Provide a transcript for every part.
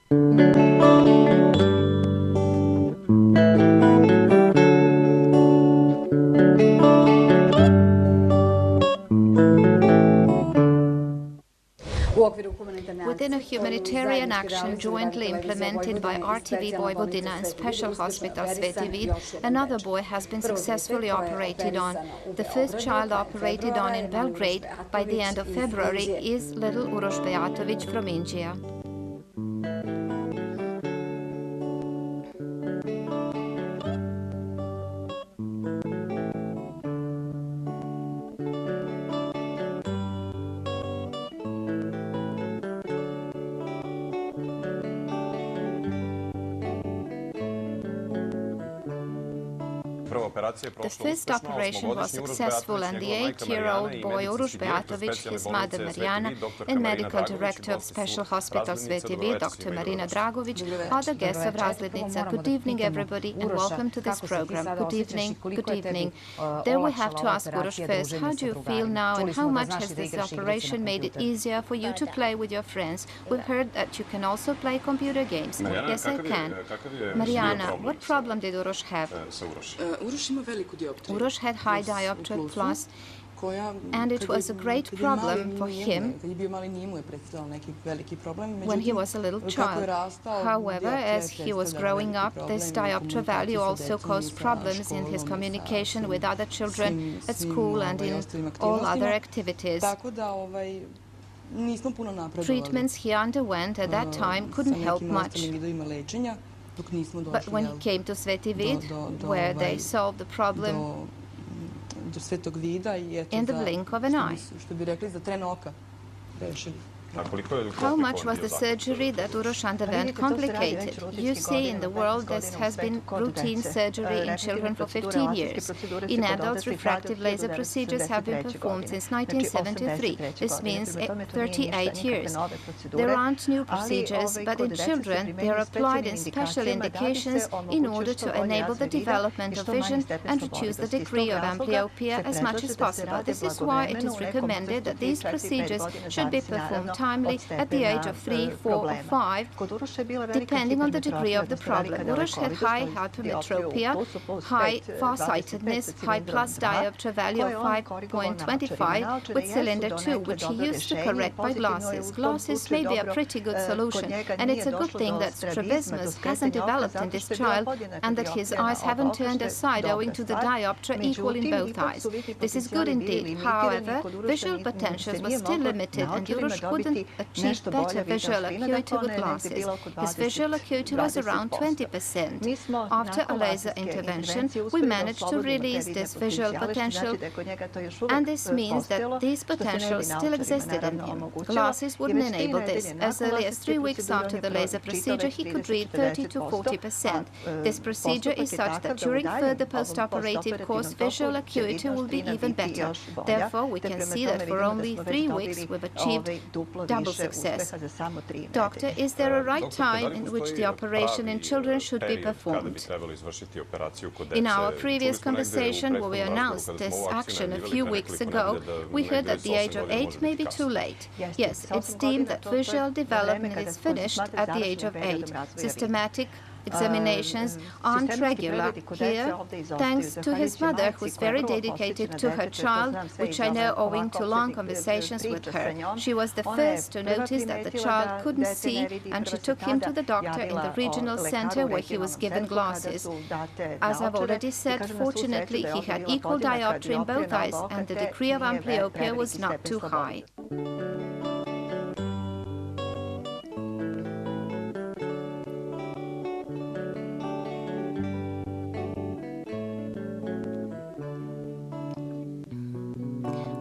Within a humanitarian action jointly implemented by RTV Vojvodina and Special Hospital Sveti, another boy has been successfully operated on. The first child operated on in Belgrade by the end of February is little Uroš Bejatović from India. The first operation was successful, and the 8-year-old boy Uroš Bejatović, his mother Marijana, and medical director of Special Hospital Sveti, Dr. Marina Dragović, are the guests of Razglednica. Good evening, everybody, and welcome to this program. Good evening, good evening. There we have to ask Uroš first, how do you feel now, and how much has this operation made it easier for you to play with your friends? We've heard that you can also play computer games. Yes, I can. Marijana, what problem did Uroš have? Uroš had high diopter plus, and it was a great problem for him when he was a little child. However, as he was growing up, this diopter value also caused problems in his communication with other children at school and in all other activities. Treatments he underwent at that time couldn't help much. But when he came to Sveti Vid, where they solved the problem in the blink of an eye. How much was the surgery that Uroš underwent complicated? You see, in the world there has been routine surgery in children for 15 years. In adults, refractive laser procedures have been performed since 1973. This means 38 years. There aren't new procedures, but in children they are applied in special indications in order to enable the development of vision and reduce the degree of amblyopia as much as possible. This is why it is recommended that these procedures should be performed timely at the age of 3, 4, or 5, depending on the degree of the problem. Uroš had high hypermetropia, high farsightedness, high plus diopter value of 5.25 with cylinder 2, which he used to correct by glasses. Glasses may be a pretty good solution, and it's a good thing that strabismus hasn't developed in this child and that his eyes haven't turned aside owing to the diopter equal in both eyes. This is good indeed. However, visual potentials were still limited, and Uroš couldn't achieve better visual acuity with glasses. His visual acuity was around 20%. After a laser intervention, we managed to release this visual potential, and this means that these potentials still existed in him. Glasses wouldn't enable this. As early as 3 weeks after the laser procedure, he could read 30 to 40%. This procedure is such that during further post-operative course, visual acuity will be even better. Therefore, we can see that for only 3 weeks we've achieved double success. Doctor, is there a right time in which the operation in children should be performed? In our previous conversation, where we announced this action a few weeks ago, we heard that the age of 8 may be too late. Yes, it's deemed that visual development is finished at the age of 8. Systematic examinations aren't regular here, thanks to his mother, who's very dedicated to her child, which I know owing to long conversations with her. She was the first to notice that the child couldn't see, and she took him to the doctor in the regional center where he was given glasses. As I've already said, fortunately he had equal diopter in both eyes, and the degree of amblyopia was not too high.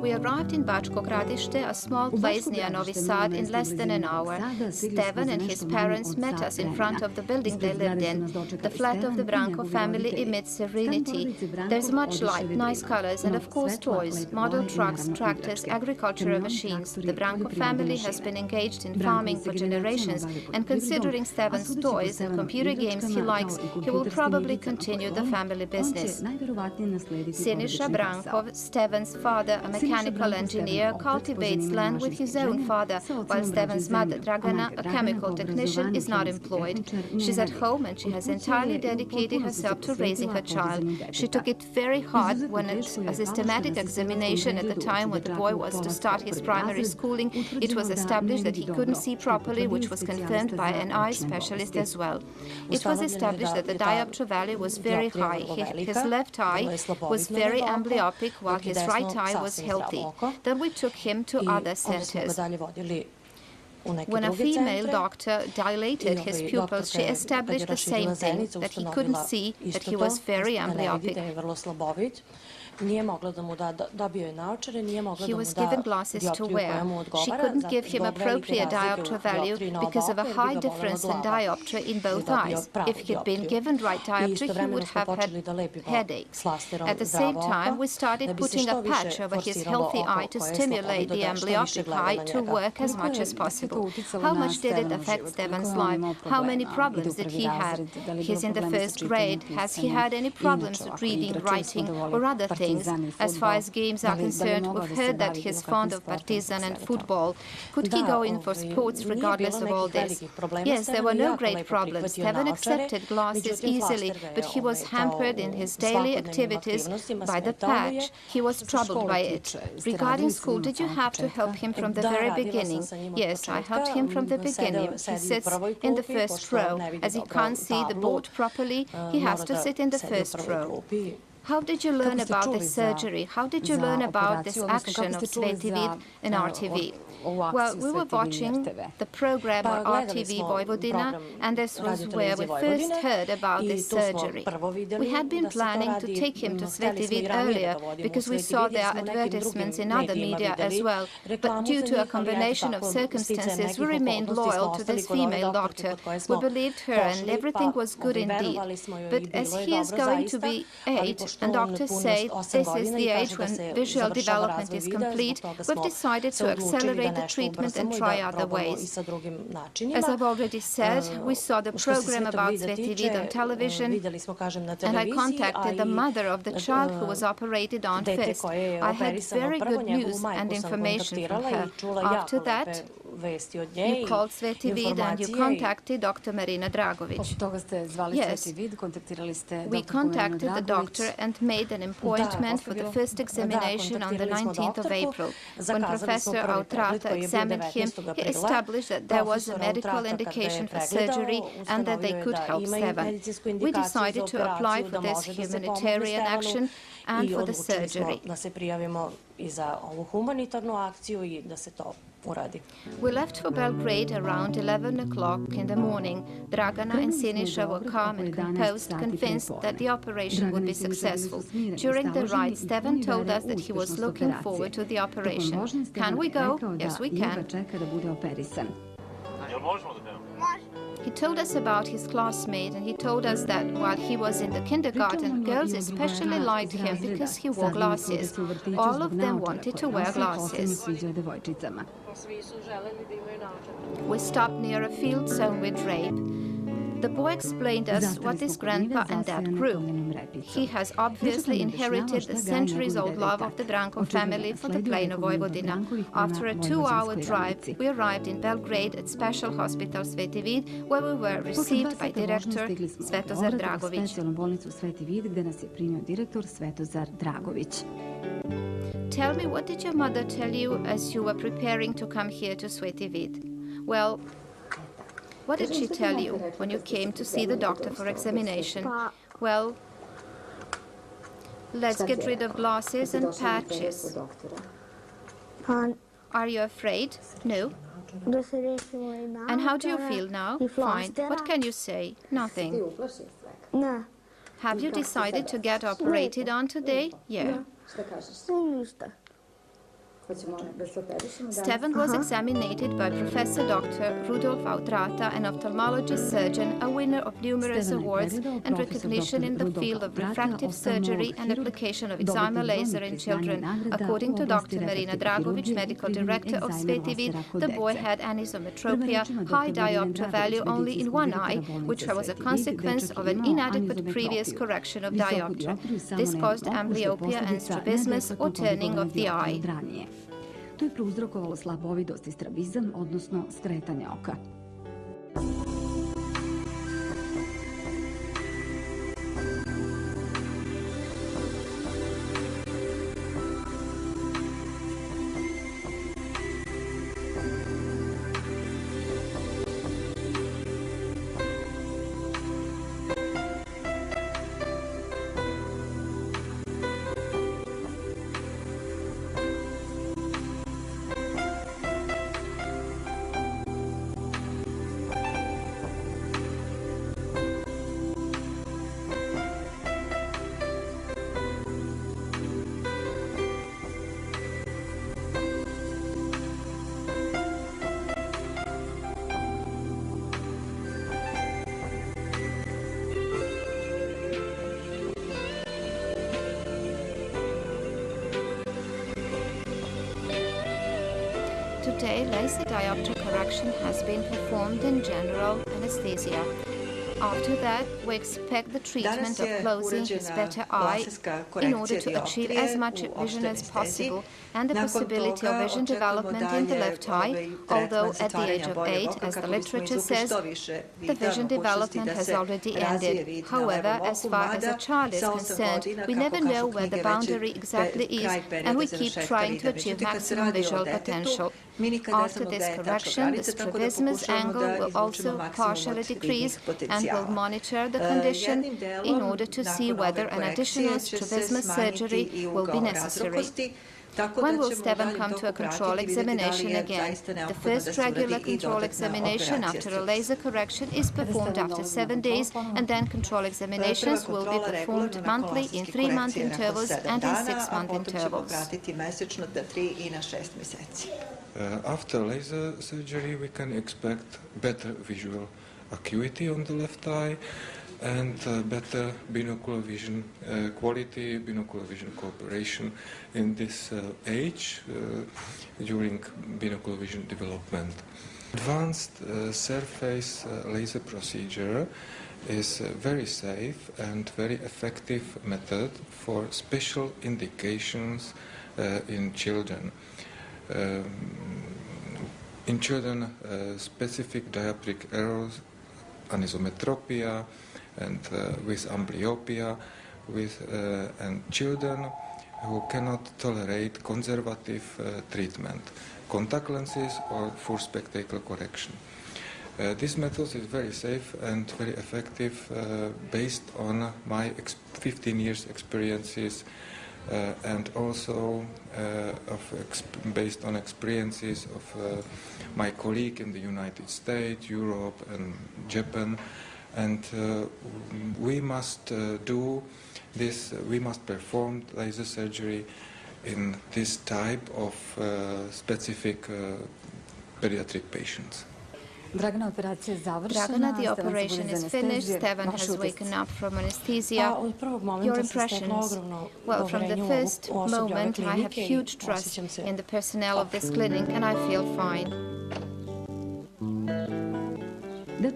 We arrived in Bačko Gradište, a small place near Novi Sad, in less than an hour. Stevan and his parents met us in front of the building they lived in. The flat of the Branko family emits serenity. There's much light, nice colors, and of course toys, model trucks, tractors, agricultural machines. The Branko family has been engaged in farming for generations, and considering Stevan's toys and computer games he likes, he will probably continue the family business. Siniša Brankov, Stevan's father, a mechanic mechanical engineer, cultivates land with his own father, while Stevan's mother, Dragana, a chemical technician, is not employed. She's at home and she has entirely dedicated herself to raising her child. She took it very hard when at a systematic examination at the time when the boy was to start his primary schooling, it was established that he couldn't see properly, which was confirmed by an eye specialist as well. It was established that the diopter value was very high. His left eye was very amblyopic, while his right eye was healthy. Then we took him to other centers. When a female doctor dilated his pupils, she established the same thing, that he couldn't see, that he was very amblyopic. He was given glasses to wear. She couldn't give him appropriate diopter value because of a high difference in diopter in both eyes. If he'd been given right diopter, he would have had headaches. At the same time, we started putting a patch over his healthy eye to stimulate the amblyopic eye to work as much as possible. How much did it affect Stevan's life? How many problems did he have? He's in the first grade. Has he had any problems with reading, writing, or other things? As far as games are concerned, we've heard that he's fond of Partizan and football. Could he go in for sports regardless of all this? Yes, there were no great problems. Stevan accepted glasses easily, but he was hampered in his daily activities by the patch. He was troubled by it. Regarding school, did you have to help him from the very beginning? Yes, I helped him from the beginning. He sits in the first row. As he can't see the board properly, he has to sit in the first row. How did you learn about this surgery? How did you learn about this action of Sveti vid in RTV? Well, we were watching the program on RTV Vojvodina, and this was where we first heard about this surgery. We had been planning to take him to Sveti vid earlier because we saw their advertisements in other media as well, but due to a combination of circumstances, we remained loyal to this female doctor. We believed her and everything was good indeed. But as he is going to be 8, and doctors say this is the age when visual development is complete, we've decided to accelerate the treatment and try other ways. As I've already said, we saw the program about Sveti vid on television, and I contacted the mother of the child who was operated on first. I had very good news and information from her. After that, you called Sveti vid and you contacted Dr. Marina Dragović. Yes, we contacted the doctor and made an appointment for the first examination on the 19th of April. When Professor Autrata examined him, he established that there was a medical indication for surgery and that they could help Stevan. We decided to apply for this humanitarian action and for the surgery. We left for Belgrade around 11 o'clock in the morning. Dragana and Sinisha were calm and composed, convinced that the operation would be successful. During the ride, Stevan told us that he was looking forward to the operation. Can we go? Yes, we can. He told us about his classmate, and he told us that while he was in the kindergarten, girls especially liked him because he wore glasses. All of them wanted to wear glasses. We stopped near a field sown with rape. The boy explained us what his grandpa and dad grew. He has obviously inherited the centuries-old love of the Branko family for the plain of Vojvodina. After a 2-hour drive, we arrived in Belgrade at Special Hospital Sveti vid, where we were received by Director Svetozar Dragović. Tell me, what did your mother tell you as you were preparing to come here to Sveti vid? Well, what did she tell you when you came to see the doctor for examination? Well, let's get rid of glasses and patches. Are you afraid? No. And how do you feel now? Fine. What can you say? Nothing. Have you decided to get operated on today? Yeah. Stevan was examined by Professor Dr. Rudolf Autrata, an ophthalmologist surgeon, a winner of numerous awards and recognition in the field of refractive surgery and application of excimer laser in children. According to Dr. Marina Dragovic, medical director of Sveti, the boy had anisometropia, high diopter value only in one eye, which was a consequence of an inadequate previous correction of diopter. This caused amblyopia and strabismus, or turning of the eye. To je prouzrokovalo slabovidost i strabizam, odnosno skretanje oka. Today, laser diopter correction has been performed in general anesthesia. After that, we expect the treatment of closing his better eye in order to achieve as much vision as possible and the possibility of vision development in the left eye, although at the age of 8, as the literature says, the vision development has already ended. However, as far as a child is concerned, we never know where the boundary exactly is, and we keep trying to achieve maximum visual potential. After this correction, the strabismus angle will also partially decrease, and we'll monitor the condition in order to see whether an additional strabismus surgery will be necessary. When will Stevan come to a control examination again? The first regular control examination after a laser correction is performed after 7 days, and then control examinations will be performed monthly in 3-month intervals and in 6-month intervals. After laser surgery, we can expect better visual acuity on the left eye and better binocular vision quality, binocular vision cooperation in this age during binocular vision development. Advanced surface laser procedure is a very safe and very effective method for special indications in children. In children, specific dioptric errors, anisometropia, and with amblyopia, and children who cannot tolerate conservative treatment, contact lenses or full spectacle correction. This method is very safe and very effective based on my 15 years experiences and also based on experiences of my colleague in the United States, Europe and Japan. And we must do this, we must perform laser surgery in this type of specific pediatric patients. Dragana, the operation is finished. Stevan has waken up from anesthesia. Your impressions? Well, from the first moment, I have huge trust in the personnel of this clinic, and I feel fine. The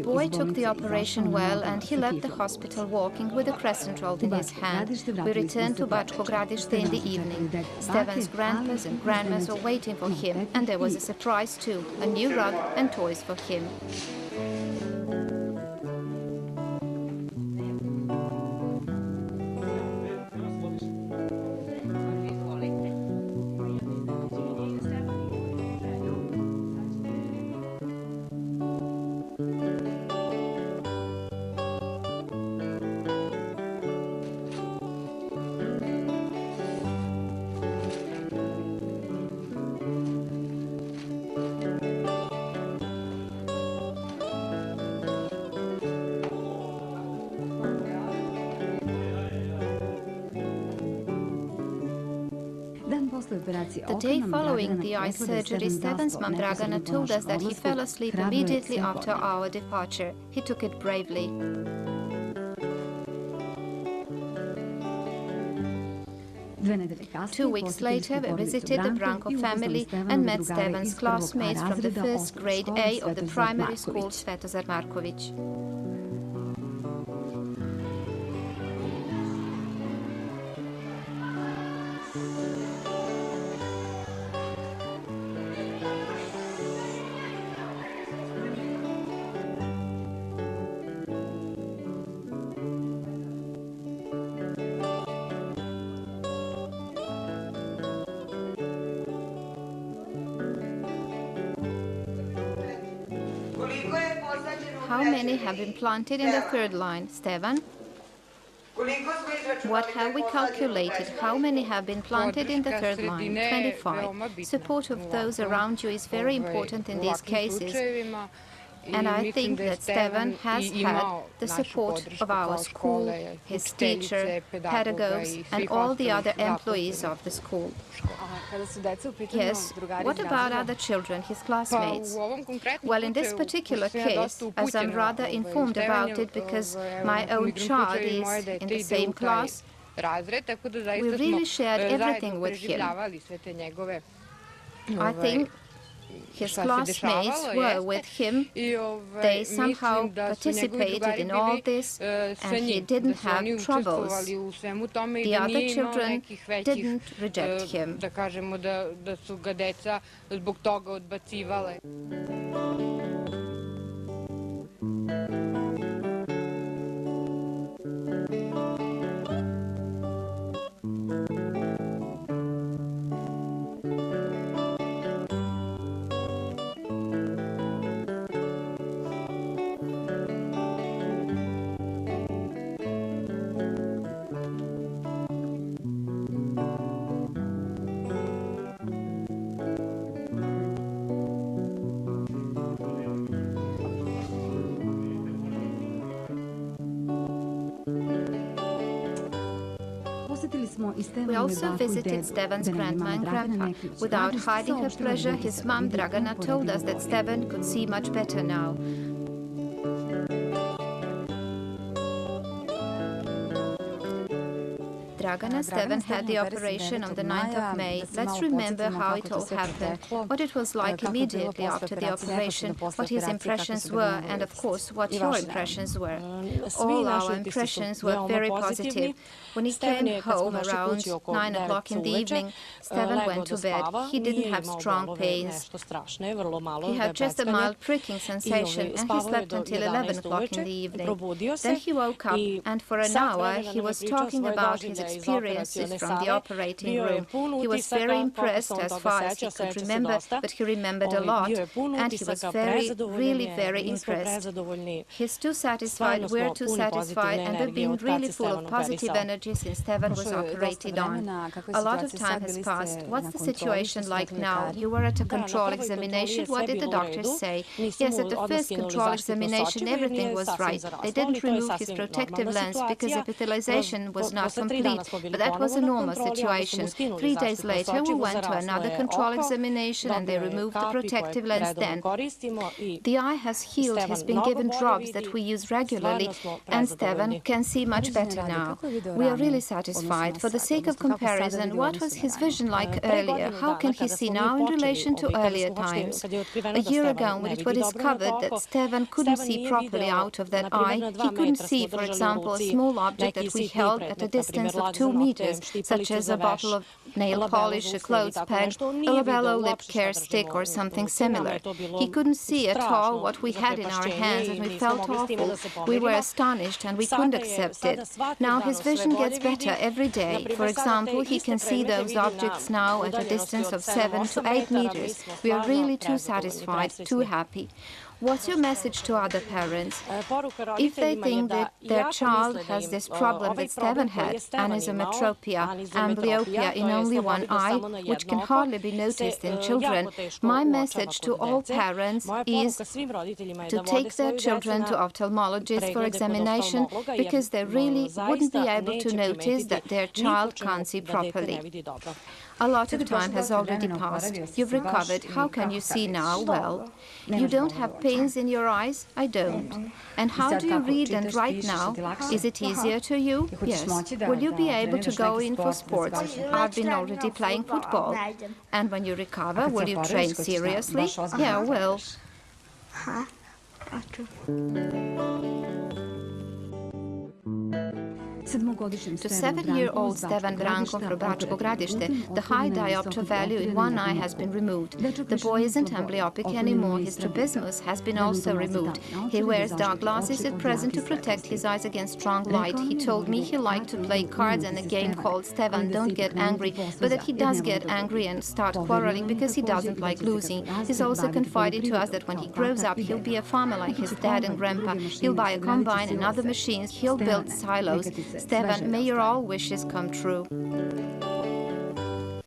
boy took the operation well, and he left the hospital walking with a crescent roll in his hand. We returned to Bačko Gradište in the evening. Stevan's grandpas and grandmas were waiting for him, and there was a surprise too, a new rug and toys for him. The day following the eye surgery, Stevan's mom Dragana told us that he fell asleep immediately after our departure. He took it bravely. Two weeks later, we visited the Branko family and met Stevan's classmates from the first grade A of the primary school Svetozar Marković. How many have been planted in the third line? Stevan? What have we calculated? How many have been planted in the third line? 25. Support of those around you is very important in these cases. And I think that Stevan has had the support of our school, his teacher, pedagogues, and all the other employees of the school. Yes, what about other children, his classmates? Well, in this particular case, as I'm rather informed about it because my own child is in the same class, we really shared everything with him. I think his classmates were with him. They somehow participated in all this, and he didn't have troubles. The other children didn't reject him. We also visited Stevan's grandma and grandpa. Without hiding her pleasure, his mom Dragana told us that Stevan could see much better now. Dragana Stevan had the operation on the 9th of May. Let's remember how it all happened, what it was like immediately after the operation, what his impressions were, and of course, what your impressions were. All our impressions were very positive. When he came home around 9 o'clock in the evening, Stevan went to bed. He didn't have strong pains. He had just a mild pricking sensation, and he slept until 11 o'clock in the evening. Then he woke up, and for an hour he was talking about his experiences from the operating room. He was very impressed as far as he could remember, but he remembered a lot, and he was really very impressed. He's too satisfied, we're too satisfied, and we've been really full of positive energy since Stevan was operated on. A lot of time has passed. What's the situation like now? You were at a control examination. What did the doctors say? Yes, at the first control examination, everything was right. They didn't remove his protective lens because epithelialization was not complete. But that was a normal situation. 3 days later, we went to another control examination and they removed the protective lens then. The eye has healed, has been given drops that we use regularly, and Stevan can see much better now. We are really satisfied. For the sake of comparison, what was his vision like earlier? How can he see now in relation to earlier times? A year ago, when it was discovered that Stevan couldn't see properly out of that eye, he couldn't see, for example, a small object that we held at a distance of 2 meters, such as a bottle of nail polish, a clothes peg, a labello lip care stick, or something similar. He couldn't see at all what we had in our hands, and we felt awful. We were astonished, and we couldn't accept it. Now his vision gets better every day. For example, he can see those objects now at a distance of 7 to 8 meters. We are really too satisfied, too happy. What's your message to other parents? If they think that their child has this problem that Stevan had, anisometropia, amblyopia in only one eye, which can hardly be noticed in children, my message to all parents is to take their children to ophthalmologists for examination, because they really wouldn't be able to notice that their child can't see properly. A lot of time has already passed. You've recovered. How can you see now? Well, you don't have pains in your eyes? I don't. And how do you read and write now? Is it easier to you? Yes. Will you be able to go in for sports? I've been already playing football. And when you recover, will you train seriously? Yeah, I will. To 7-year-old Stevan Branko from Bačko Gradište, the high diopter value in one eye has been removed. The boy isn't amblyopic anymore. His strabismus has been also removed. He wears dark glasses at present to protect his eyes against strong light. He told me he liked to play cards and a game called Stevan, Don't Get Angry, but that he does get angry and start quarreling because he doesn't like losing. He's also confided to us that when he grows up, he'll be a farmer like his dad and grandpa. He'll buy a combine and other machines. He'll build silos. Stevan, may your all wishes come true.